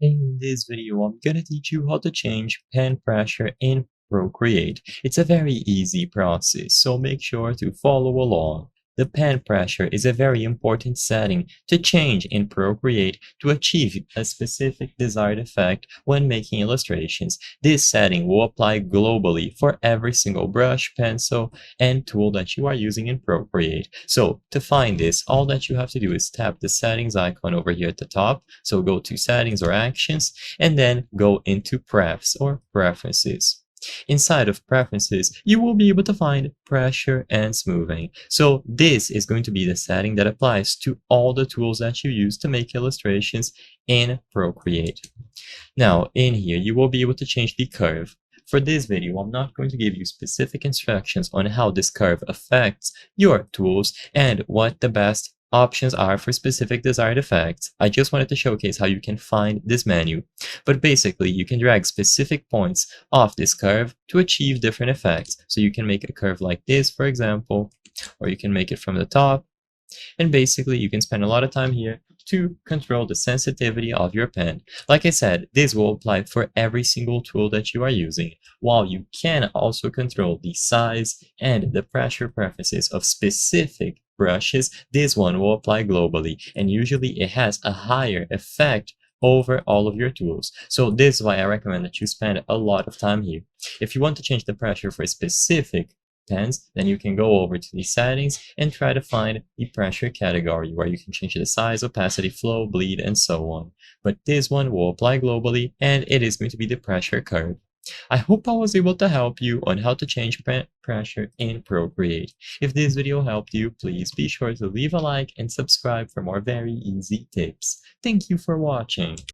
In this video, I'm gonna teach you how to change pen pressure in Procreate. It's a very easy process, so make sure to follow along. The pen pressure is a very important setting to change in Procreate to achieve a specific desired effect when making illustrations. This setting will apply globally for every single brush, pencil, and tool that you are using in Procreate. So to find this, all that you have to do is tap the settings icon over here at the top. So go to settings or actions and then go into prefs or preferences. Inside of preferences, you will be able to find pressure and smoothing. So this is going to be the setting that applies to all the tools that you use to make illustrations in Procreate. Now, in here, you will be able to change the curve. For this video, I'm not going to give you specific instructions on how this curve affects your tools and what the best options are for specific desired effects. I just wanted to showcase how you can find this menu. But basically, you can drag specific points off this curve to achieve different effects. So you can make a curve like this, for example, or you can make it from the top. And basically, you can spend a lot of time here to control the sensitivity of your pen. Like I said, this will apply for every single tool that you are using, while you can also control the size and the pressure preferences of specific brushes. This one will apply globally, and usually it has a higher effect over all of your tools. So this is why I recommend that you spend a lot of time here. If you want to change the pressure for a specific pens, then you can go over to the settings and try to find the pressure category where you can change the size, opacity, flow, bleed, and so on. But this one will apply globally, and it is going to be the pressure curve. I hope I was able to help you on how to change pen pressure in Procreate. If this video helped you, please be sure to leave a like and subscribe for more very easy tips. Thank you for watching.